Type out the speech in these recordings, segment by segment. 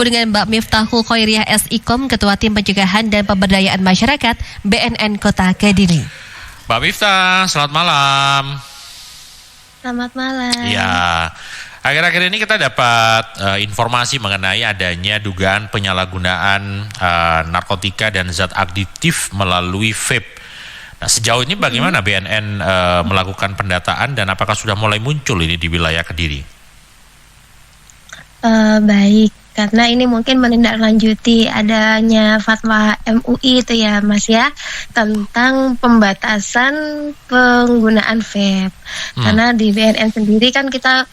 Dengan Mbak Miftahul Khoiriah SIKOM, Ketua Tim Pencegahan dan Pemberdayaan Masyarakat BNN Kota Kediri. Mbak Miftah, selamat malam. Selamat malam. Ya, akhir-akhir ini kita dapat informasi mengenai adanya dugaan penyalahgunaan narkotika dan zat adiktif melalui vape. Nah, sejauh ini bagaimana BNN melakukan pendataan dan apakah sudah mulai muncul ini di wilayah Kediri? Baik, karena ini mungkin menindaklanjuti adanya fatwa MUI itu ya Mas ya, tentang pembatasan penggunaan vape. Karena di BNN sendiri kan kita,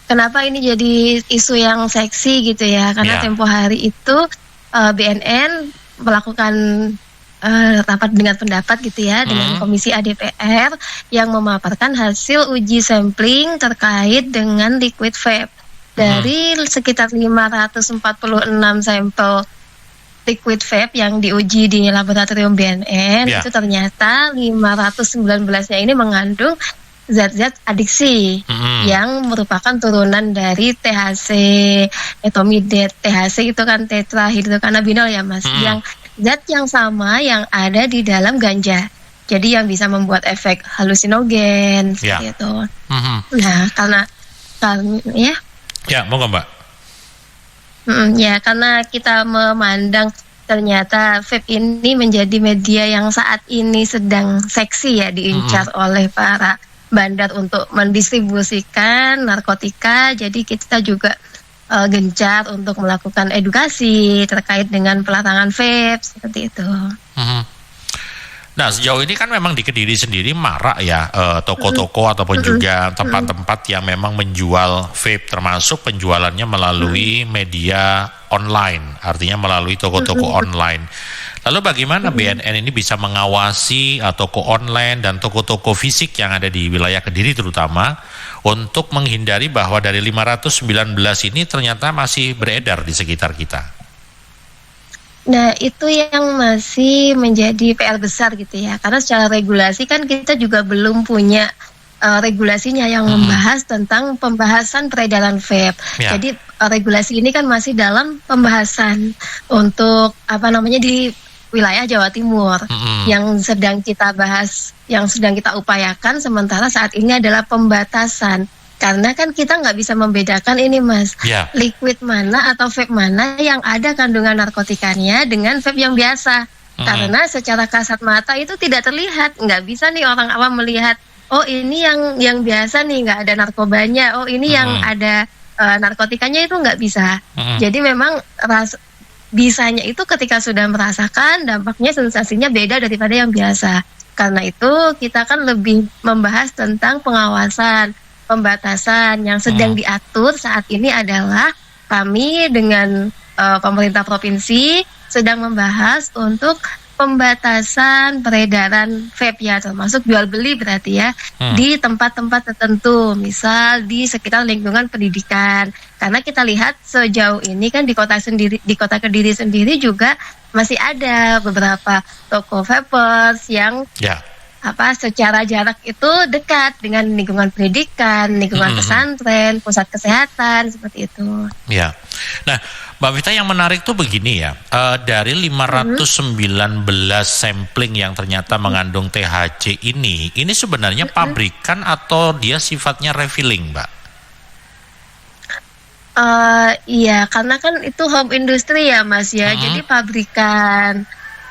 kenapa ini jadi isu yang seksi gitu ya, karena tempo hari itu BNN melakukan rapat dengan pendapat gitu ya dengan Komisi ADPR yang memaparkan hasil uji sampling terkait dengan liquid vape. Dari sekitar 546 sampel liquid vape yang diuji di laboratorium BNN, itu ternyata 519-nya ini mengandung zat-zat adiksi yang merupakan turunan dari THC, etomidet. THC itu kan tetrahidrokannabinol ya Mas, yang zat yang sama yang ada di dalam ganja. Jadi yang bisa membuat efek halusinogen seperti itu. Nah, karena ya. Ya, monggo Mbak. Ya, karena kita memandang ternyata vape ini menjadi media yang saat ini sedang seksi ya, diincar oleh para bandar untuk mendistribusikan narkotika. Jadi kita juga gencar untuk melakukan edukasi terkait dengan pelarangan vape seperti itu. Nah, sejauh ini kan memang di Kediri sendiri marak ya toko-toko ataupun juga tempat-tempat yang memang menjual vape, termasuk penjualannya melalui media online, artinya melalui toko-toko online. Lalu bagaimana BNN ini bisa mengawasi toko online dan toko-toko fisik yang ada di wilayah Kediri terutama untuk menghindari bahwa dari 519 ini ternyata masih beredar di sekitar kita? Nah, itu yang masih menjadi PR besar gitu ya, karena secara regulasi kan kita juga belum punya regulasinya yang membahas tentang pembahasan peredaran vape. Jadi regulasi ini kan masih dalam pembahasan untuk di wilayah Jawa Timur yang sedang kita bahas, yang sedang kita upayakan. Sementara saat ini adalah pembatasan. Karena kan kita nggak bisa membedakan ini Mas, liquid mana atau vape mana yang ada kandungan narkotikanya dengan vape yang biasa. Karena secara kasat mata itu tidak terlihat, nggak bisa nih orang awam melihat, oh ini yang biasa nih nggak ada narkobanya, oh ini yang ada narkotikanya, itu nggak bisa. Jadi memang bisanya itu ketika sudah merasakan dampaknya, sensasinya beda daripada yang biasa. Karena itu kita kan lebih membahas tentang pengawasan, pembatasan yang sedang diatur saat ini adalah kami dengan pemerintah provinsi sedang membahas untuk pembatasan peredaran vape ya, termasuk jual beli berarti ya, di tempat-tempat tertentu, misal di sekitar lingkungan pendidikan. Karena kita lihat sejauh ini kan di kota Kediri sendiri juga masih ada beberapa toko vapers yang secara jarak itu dekat dengan lingkungan pendidikan, lingkungan pesantren, pusat kesehatan, seperti itu. Ya, nah Mbak Vita, yang menarik tuh begini ya, dari 519 sampling yang ternyata mengandung THC ini sebenarnya pabrikan atau dia sifatnya refilling, Mbak? Iya, karena kan itu home industry ya Mas ya, jadi pabrikan.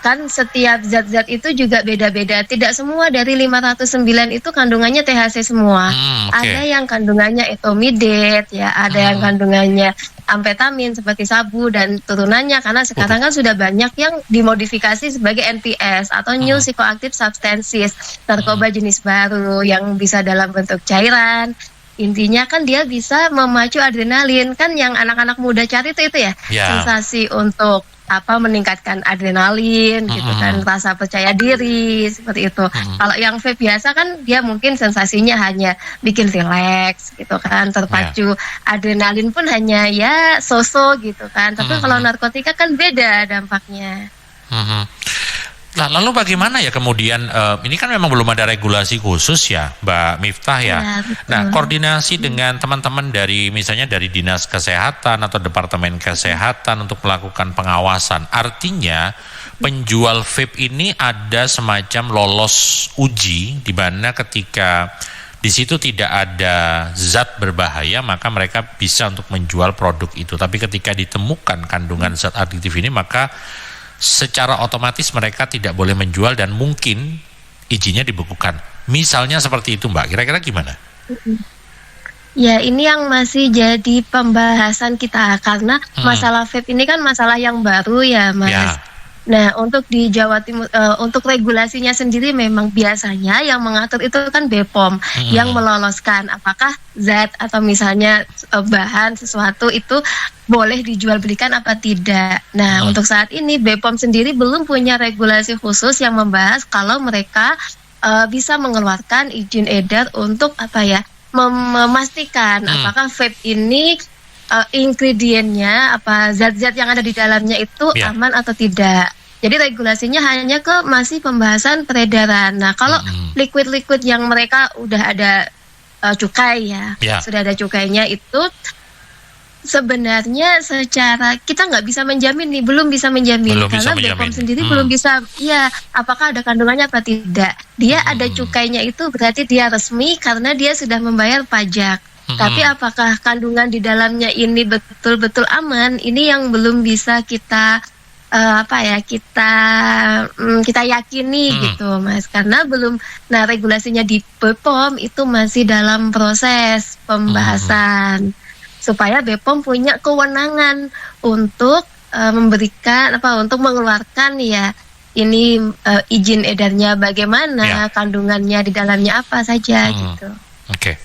Kan setiap zat-zat itu juga beda-beda. Tidak semua dari 509 itu kandungannya THC semua. Ada yang kandungannya etomidet, ya, ada yang kandungannya amfetamin seperti sabu dan turunannya. Karena sekarang kan sudah banyak yang dimodifikasi sebagai NPS atau New Psychoactive Substances, narkoba jenis baru yang bisa dalam bentuk cairan. Intinya kan dia bisa memacu adrenalin, kan yang anak-anak muda cari itu ya, sensasi untuk meningkatkan adrenalin gitu kan, rasa percaya diri seperti itu. Kalau yang vape biasa kan dia mungkin sensasinya hanya bikin rileks gitu kan, terpacu adrenalin pun hanya ya so-so gitu kan. Tapi kalau narkotika kan beda dampaknya. Nah, lalu bagaimana ya kemudian, ini kan memang belum ada regulasi khusus ya, Mbak Miftah ya. Ya, betul. Nah, koordinasi dengan teman-teman dari misalnya dari Dinas Kesehatan atau Departemen Kesehatan untuk melakukan pengawasan. Artinya penjual vape ini ada semacam lolos uji di mana ketika di situ tidak ada zat berbahaya maka mereka bisa untuk menjual produk itu. Tapi ketika ditemukan kandungan zat adiktif ini maka secara otomatis mereka tidak boleh menjual dan mungkin izinnya dibekukan. Misalnya seperti itu, Mbak. Kira-kira gimana? Ya, ini yang masih jadi pembahasan kita karena masalah vape ini kan masalah yang baru ya, Mas. Ya. Nah, untuk di Jawa Timur, untuk regulasinya sendiri memang biasanya yang mengatur itu kan BPOM yang meloloskan apakah zat atau misalnya bahan sesuatu itu boleh dijual belikan apa tidak. Nah, untuk saat ini BPOM sendiri belum punya regulasi khusus yang membahas kalau mereka bisa mengeluarkan izin edar untuk apa ya, memastikan apakah vape ini ingredientnya apa zat-zat yang ada di dalamnya itu aman atau tidak. Jadi regulasinya hanya ke masih pembahasan peredaran. Nah, kalau liquid-liquid yang mereka udah ada cukai ya, sudah ada cukainya itu sebenarnya secara kita nggak bisa menjamin nih, belum bisa menjamin karena BPOM sendiri belum bisa apakah ada kandungannya apa tidak. Dia ada cukainya itu berarti dia resmi karena dia sudah membayar pajak. Tapi apakah kandungan di dalamnya ini betul-betul aman? Ini yang belum bisa kita kita yakini gitu, Mas. Karena belum, nah regulasinya di BPOM itu masih dalam proses pembahasan supaya BPOM punya kewenangan untuk memberikan untuk mengeluarkan ya ini izin edarnya bagaimana, kandungannya di dalamnya apa saja gitu. Oke.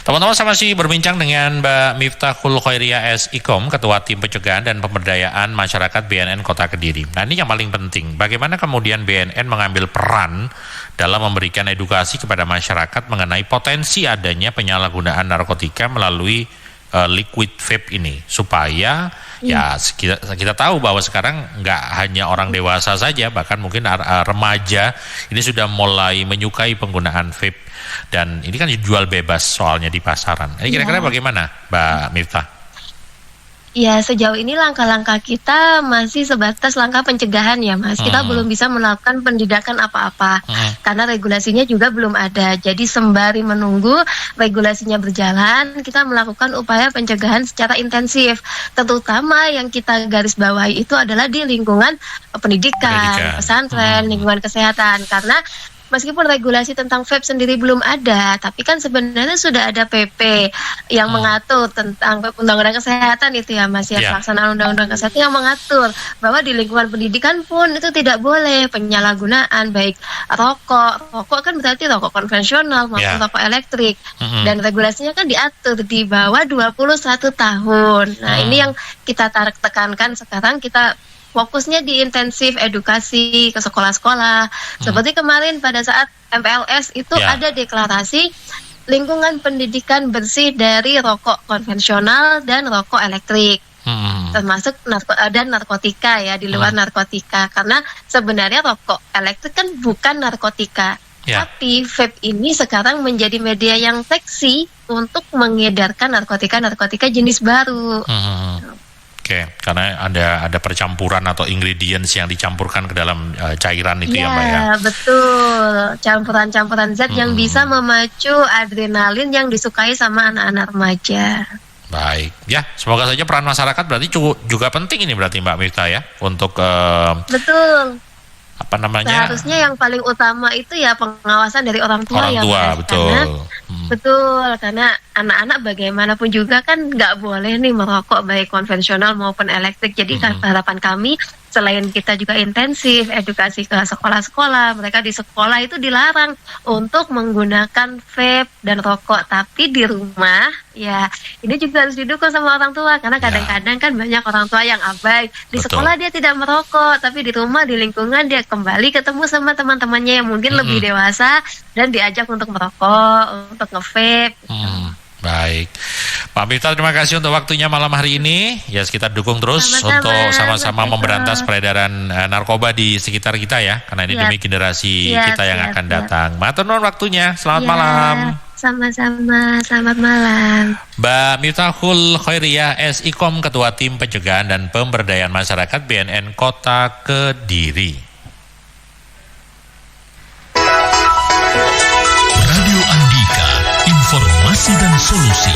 Teman-teman, saya masih berbincang dengan Mbak Miftahul Khoiriyah S.Ikom, Ketua Tim Pencegahan dan Pemberdayaan Masyarakat BNN Kota Kediri. Nah, ini yang paling penting. Bagaimana kemudian BNN mengambil peran dalam memberikan edukasi kepada masyarakat mengenai potensi adanya penyalahgunaan narkotika melalui liquid vape ini. Supaya ya kita tahu bahwa sekarang nggak hanya orang dewasa saja, bahkan mungkin remaja ini sudah mulai menyukai penggunaan vape. Dan ini kan dijual bebas soalnya di pasaran. Ini kira-kira bagaimana, Mbak Miftah? Ya, sejauh ini langkah-langkah kita masih sebatas langkah pencegahan ya, Mas. Kita belum bisa melakukan penindakan apa-apa karena regulasinya juga belum ada. Jadi sembari menunggu regulasinya berjalan, kita melakukan upaya pencegahan secara intensif. Terutama yang kita garis bawahi itu adalah di lingkungan pendidikan, pesantren, lingkungan kesehatan. Karena meskipun regulasi tentang vape sendiri belum ada, tapi kan sebenarnya sudah ada PP yang mengatur tentang undang-undang kesehatan itu ya, Mas, ya, pelaksanaan undang-undang kesehatan yang mengatur bahwa di lingkungan pendidikan pun itu tidak boleh penyalahgunaan baik rokok kan berarti rokok konvensional maupun rokok elektrik, dan regulasinya kan diatur di bawah 21 tahun. Nah, ini yang kita tekankan sekarang, kita fokusnya di intensif edukasi ke sekolah-sekolah. Seperti kemarin pada saat MPLS itu ada deklarasi lingkungan pendidikan bersih dari rokok konvensional dan rokok elektrik. Termasuk dan narkotika ya, di luar narkotika. Karena sebenarnya rokok elektrik kan bukan narkotika. Tapi vape ini sekarang menjadi media yang seksi untuk mengedarkan narkotika jenis baru. Oke, karena ada percampuran atau ingredients yang dicampurkan ke dalam cairan itu ya, Mbak ya? Betul, campuran-campuran zat yang bisa memacu adrenalin yang disukai sama anak-anak remaja. Baik, ya semoga saja peran masyarakat berarti juga penting ini berarti Mbak Miftah ya, untuk betul. Seharusnya yang paling utama itu ya pengawasan dari orang tua ya, Mas. Betul. Karena anak-anak bagaimanapun juga kan nggak boleh nih merokok baik konvensional maupun elektrik. Jadi harapan kami selain kita juga intensif edukasi ke sekolah-sekolah, mereka di sekolah itu dilarang untuk menggunakan vape dan rokok, tapi di rumah ya ini juga harus didukung sama orang tua karena kadang-kadang kan banyak orang tua yang abai. Di sekolah dia tidak merokok, tapi di rumah di lingkungan dia kembali ketemu sama teman-temannya yang mungkin lebih dewasa dan diajak untuk merokok, untuk nge-vape. Baik, Pak Miftah, terima kasih untuk waktunya malam hari ini. Ya, kita dukung terus Sama-sama, untuk sama-sama Mas Eko. memberantas peredaran narkoba di sekitar kita ya, karena ini Siap. demi generasi Siap, kita yang siap, akan siap. datang. Matur nuwun waktunya. Selamat Ya, malam. Sama-sama, selamat malam. Mbak Miftahul Khairiyah SIKOM, Ketua Tim Pencegahan dan Pemberdayaan Masyarakat BNN Kota Kediri. Radio Andika, informasi dan solusi.